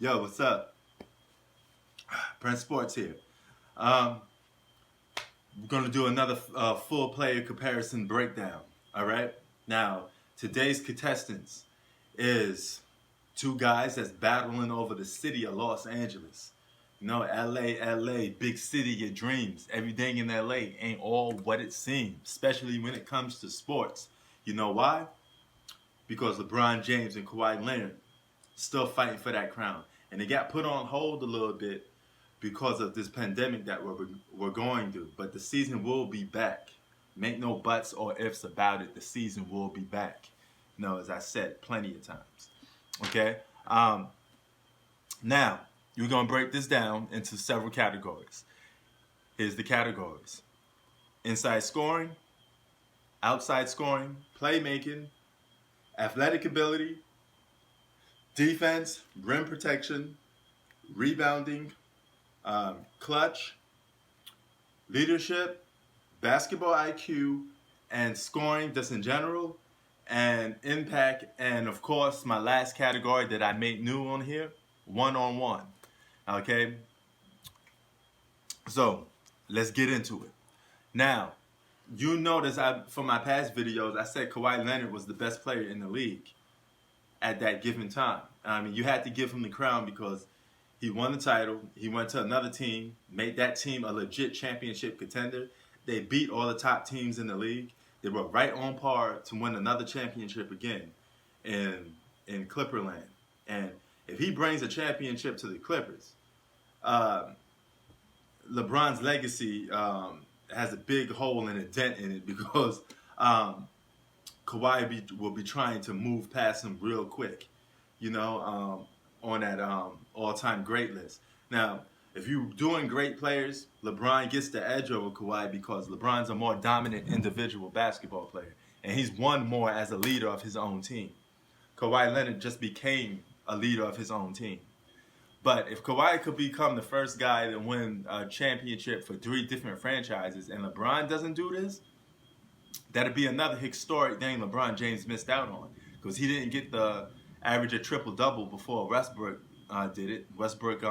Yo, what's up? Prince Sports here. Um, we're gonna do another full player comparison breakdown. All right. Now, today's contestants is two guys that's battling over the city of Los Angeles. You know, LA, big city, your dreams. Everything in LA ain't all what it seems, especially when it comes to sports. You know why? Because LeBron James and Kawhi Leonard still fighting for that crown. And it got put on hold a little bit because of this pandemic that we're going through. But the season will be back. Make no buts or ifs about it. The season will be back. You know, as I said plenty of times. Okay? Now, we're going to break this down into several categories. Here's the categories. Inside scoring, outside scoring, playmaking, athletic ability, defense, rim protection, rebounding, clutch, leadership, basketball IQ, and scoring just in general, and impact, and of course my last category that I made new on here, one-on-one. Okay, so let's get into it. Now, you notice from my past videos, I said Kawhi Leonard was the best player in the league at that given time. I mean, you had to give him the crown because he won the title. He went to another team, made that team a legit championship contender. They beat all the top teams in the league. They were right on par to win another championship again in Clipperland. And if he brings a championship to the Clippers, LeBron's legacy has a big hole and a dent in it because Kawhi will be trying to move past him real quick, you know, on that all-time great list. Now, if you're doing great players, LeBron gets the edge over Kawhi because LeBron's a more dominant individual basketball player, and he's won more as a leader of his own team. Kawhi Leonard just became a leader of his own team. But if Kawhi could become the first guy to win a championship for 3 different franchises, and LeBron doesn't do this, that'd be another historic thing LeBron James missed out on because he didn't get the average a triple-double before Westbrook did it. Westbrook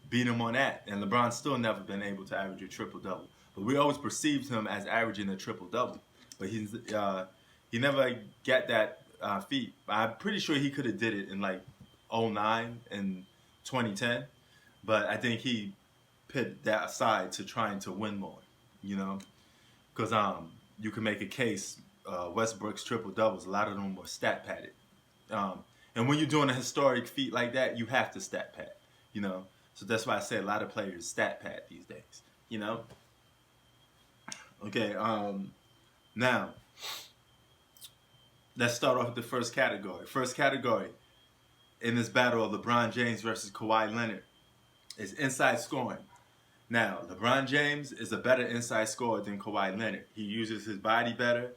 beat him on that, and LeBron's still never been able to average a triple-double. But we always perceived him as averaging a triple-double. But he never got that feat. I'm pretty sure he could have did it in like 09 and 2010, but I think he put that aside to trying to win more, you know, because you can make a case Westbrook's triple doubles, a lot of them were stat padded, and when you're doing a historic feat like that, you have to stat pad, you know, so that's why I say a lot of players stat pad these days, you know. Okay, now let's start off with the first category. First category in this battle of LeBron James versus Kawhi Leonard is inside scoring. Now, LeBron James is a better inside scorer than Kawhi Leonard. He uses his body better.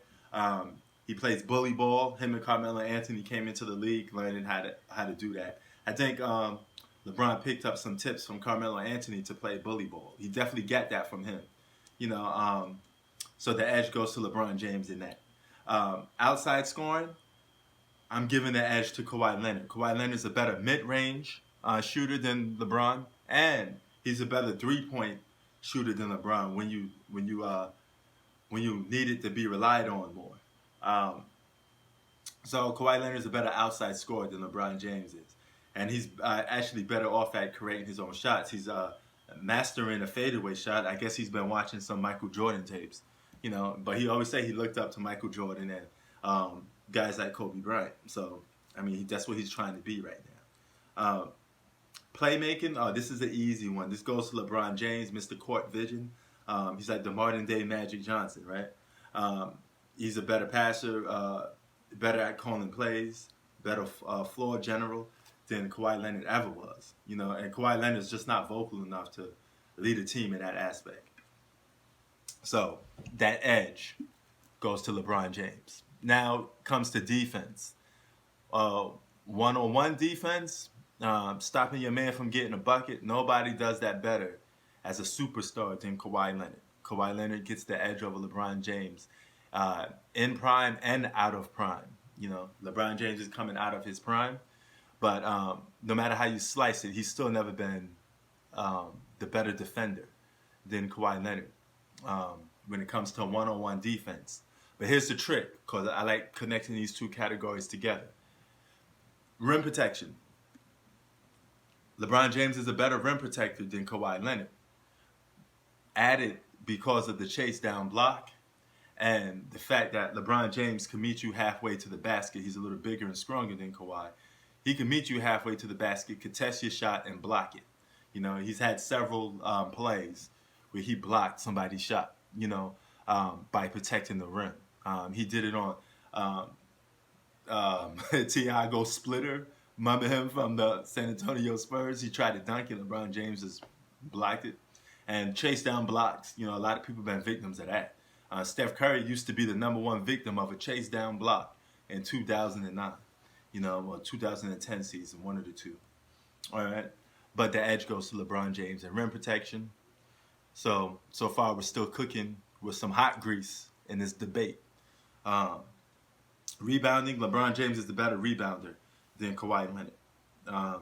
He plays bully ball. Him and Carmelo Anthony came into the league learning how to do that. I think LeBron picked up some tips from Carmelo Anthony to play bully ball. He definitely got that from him. You know, so the edge goes to LeBron James in that. Outside scoring, I'm giving the edge to Kawhi Leonard. Kawhi Leonard is a better mid-range shooter than LeBron, and he's a better three-point shooter than LeBron when you need it to be relied on more. So Kawhi Leonard is a better outside scorer than LeBron James is, and he's actually better off at creating his own shots. He's mastering a fadeaway shot. I guess he's been watching some Michael Jordan tapes, you know. But he always say he looked up to Michael Jordan and guys like Kobe Bryant. So, I mean, that's what he's trying to be right now. Playmaking, this is an easy one. This goes to LeBron James, Mr. Court Vision. He's like the modern day Magic Johnson, right? He's a better passer, better at calling plays, better floor general than Kawhi Leonard ever was. You know, and Kawhi Leonard's just not vocal enough to lead a team in that aspect. So, that edge goes to LeBron James. Now comes to defense. One-on-one defense, stopping your man from getting a bucket. Nobody does that better as a superstar than Kawhi Leonard. Kawhi Leonard gets the edge over LeBron James in prime and out of prime. You know, LeBron James is coming out of his prime, But no matter how you slice it, he's still never been the better defender than Kawhi Leonard when it comes to one-on-one defense. But here's the trick, because I like connecting these two categories together. Rim protection. LeBron James is a better rim protector than Kawhi Leonard. Added because of the chase down block and the fact that LeBron James can meet you halfway to the basket. He's a little bigger and stronger than Kawhi. He can meet you halfway to the basket, contest your shot, and block it. You know, he's had several plays where he blocked somebody's shot, by protecting the rim. He did it on Tiago Splitter. Remember him from the San Antonio Spurs? He tried to dunk it. LeBron James just blocked it. And chase down blocks. A lot of people have been victims of that. Steph Curry used to be the #1 victim of a chase down block in 2009. Or 2010 season, one of the two. All right. But the edge goes to LeBron James and rim protection. So far we're still cooking with some hot grease in this debate. Rebounding, LeBron James is the better rebounder than Kawhi Leonard.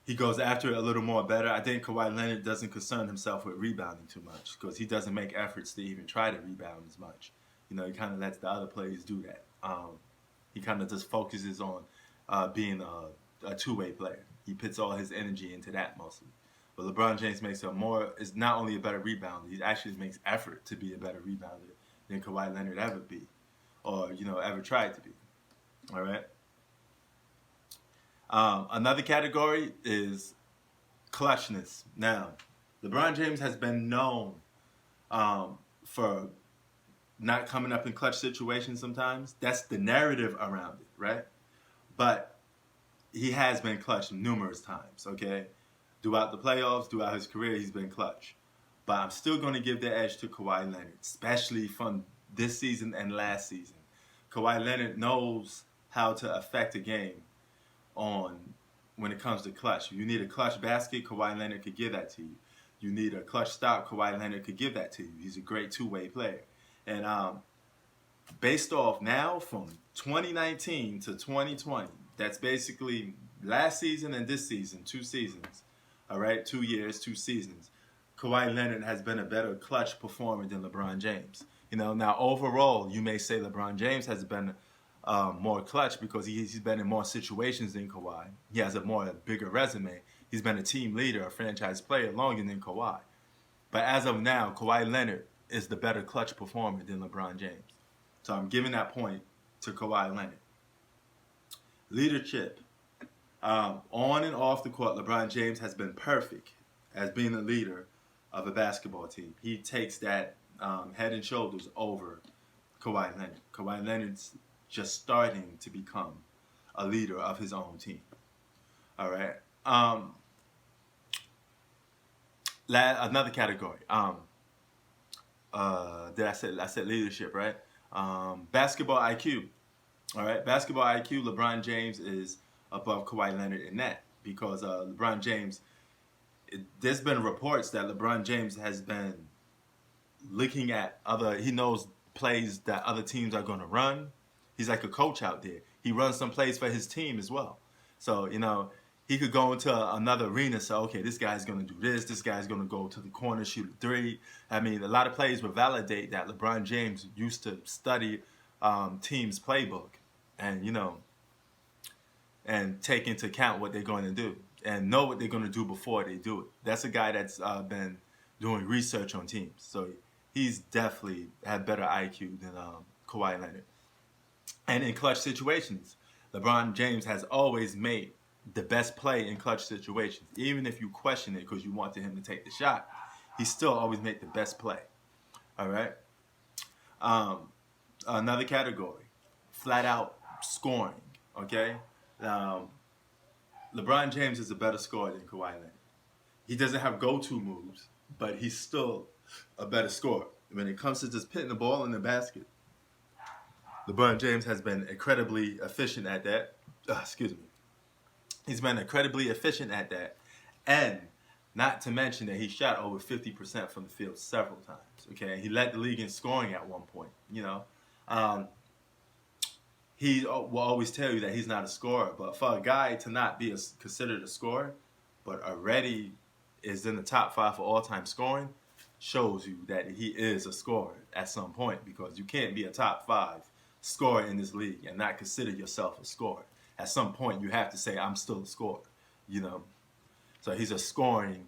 He goes after it a little more better. I think Kawhi Leonard doesn't concern himself with rebounding too much because he doesn't make efforts to even try to rebound as much. He kind of lets the other players do that. He kind of just focuses on being a two-way player. He puts all his energy into that mostly. But LeBron James is not only a better rebounder, he actually makes effort to be a better rebounder than Kawhi Leonard ever be, or ever tried to be. All right. Another category is clutchness. Now, LeBron James has been known for not coming up in clutch situations sometimes. That's the narrative around it, right? But he has been clutch numerous times, okay? Throughout the playoffs, throughout his career, he's been clutch. But I'm still going to give the edge to Kawhi Leonard, especially from this season and last season. Kawhi Leonard knows how to affect a game when it comes to clutch. You need a clutch basket, Kawhi Leonard could give that to you. You need a clutch stop, Kawhi Leonard could give that to you. He's a great two-way player. And based off now from 2019 to 2020, that's basically last season and this season, 2 seasons. All right, 2 years, 2 seasons. Kawhi Leonard has been a better clutch performer than LeBron James. Now overall, you may say LeBron James has been more clutch because he's been in more situations than Kawhi. He has a bigger resume. He's been a team leader, a franchise player longer than Kawhi. But as of now, Kawhi Leonard is the better clutch performer than LeBron James. So I'm giving that point to Kawhi Leonard. Leadership. On and off the court, LeBron James has been perfect as being a leader of a basketball team. He takes that head and shoulders over Kawhi Leonard. Kawhi Leonard's just starting to become a leader of his own team. All right. Another category. I said leadership, right? Basketball IQ. All right. Basketball IQ, LeBron James is above Kawhi Leonard in that because LeBron James, there's been reports that LeBron James has been looking at he knows plays that other teams are going to run. He's like a coach out there. He runs some plays for his team as well. So, he could go into another arena and say, okay, this guy's going to do this guy's going to go to the corner, shoot a 3. I mean, a lot of plays would validate that LeBron James used to study teams' playbook and, and take into account what they're going to do and know what they're going to do before they do it. That's a guy that's been doing research on teams. So he's definitely had better IQ than Kawhi Leonard. And in clutch situations, LeBron James has always made the best play in clutch situations. Even if you question it because you wanted him to take the shot, he still always made the best play. All right? Another category, flat out scoring, okay? LeBron James is a better scorer than Kawhi Leonard. He doesn't have go-to moves, but he's still a better scorer. When it comes to just putting the ball in the basket, LeBron James has been incredibly efficient at that. He's been incredibly efficient at that. And not to mention that he shot over 50% from the field several times. Okay, he led the league in scoring at one point. he will always tell you that he's not a scorer. But for a guy to not be considered a scorer, but already is in the top 5 for all-time scoring, shows you that he is a scorer at some point, because you can't be a top 5 scorer in this league and not consider yourself a scorer. At some point, you have to say, I'm still a scorer, you know. So he's a scoring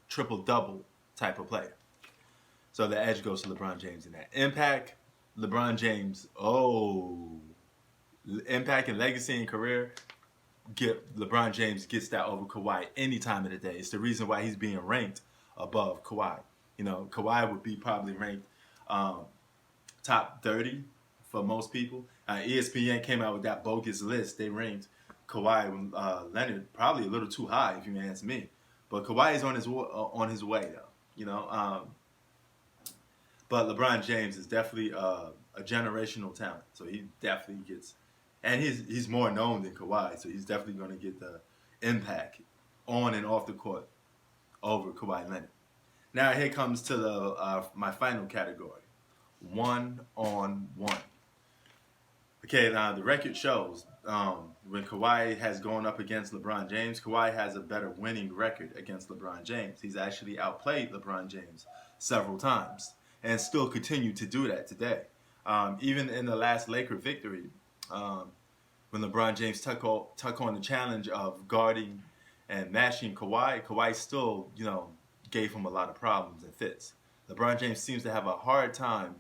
triple-double type of player. So the edge goes to LeBron James in that. Impact, LeBron James, impact and legacy and career, LeBron James gets that over Kawhi any time of the day. It's the reason why he's being ranked above Kawhi. You know, Kawhi would be probably ranked top 30 for most people. ESPN came out with that bogus list. They ranked Kawhi Leonard probably a little too high, if you ask me. But Kawhi is on his way, though. You know, but LeBron James is definitely a generational talent. So he definitely gets, and he's more known than Kawhi. So he's definitely going to get the impact on and off the court over Kawhi Leonard. Now here comes to my final category, 1-on-1. Okay, now the record shows when Kawhi has gone up against LeBron James, Kawhi has a better winning record against LeBron James. He's actually outplayed LeBron James several times and still continue to do that today. Even in the last Laker victory, when LeBron James took on the challenge of guarding and matching Kawhi, Kawhi still, you know, gave him a lot of problems and fits. LeBron James seems to have a hard time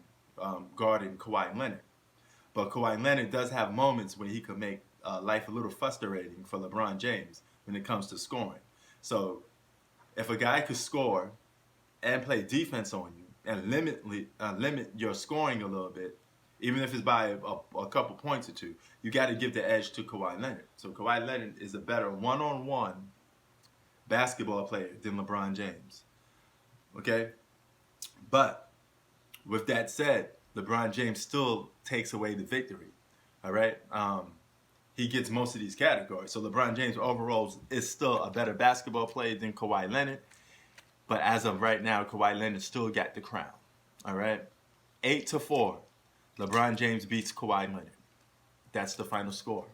guarding Kawhi Leonard. But Kawhi Leonard does have moments when he could make life a little frustrating for LeBron James when it comes to scoring. So if a guy could score and play defense on you and limit your scoring a little bit, even if it's by a couple points or two, you got to give the edge to Kawhi Leonard. So Kawhi Leonard is a better one-on-one basketball player than LeBron James. Okay? But with that said, LeBron James still takes away the victory. All right? He gets most of these categories. So LeBron James overall is still a better basketball player than Kawhi Leonard. But as of right now, Kawhi Leonard still got the crown. All right? 8-4. LeBron James beats Kawhi Leonard. That's the final score.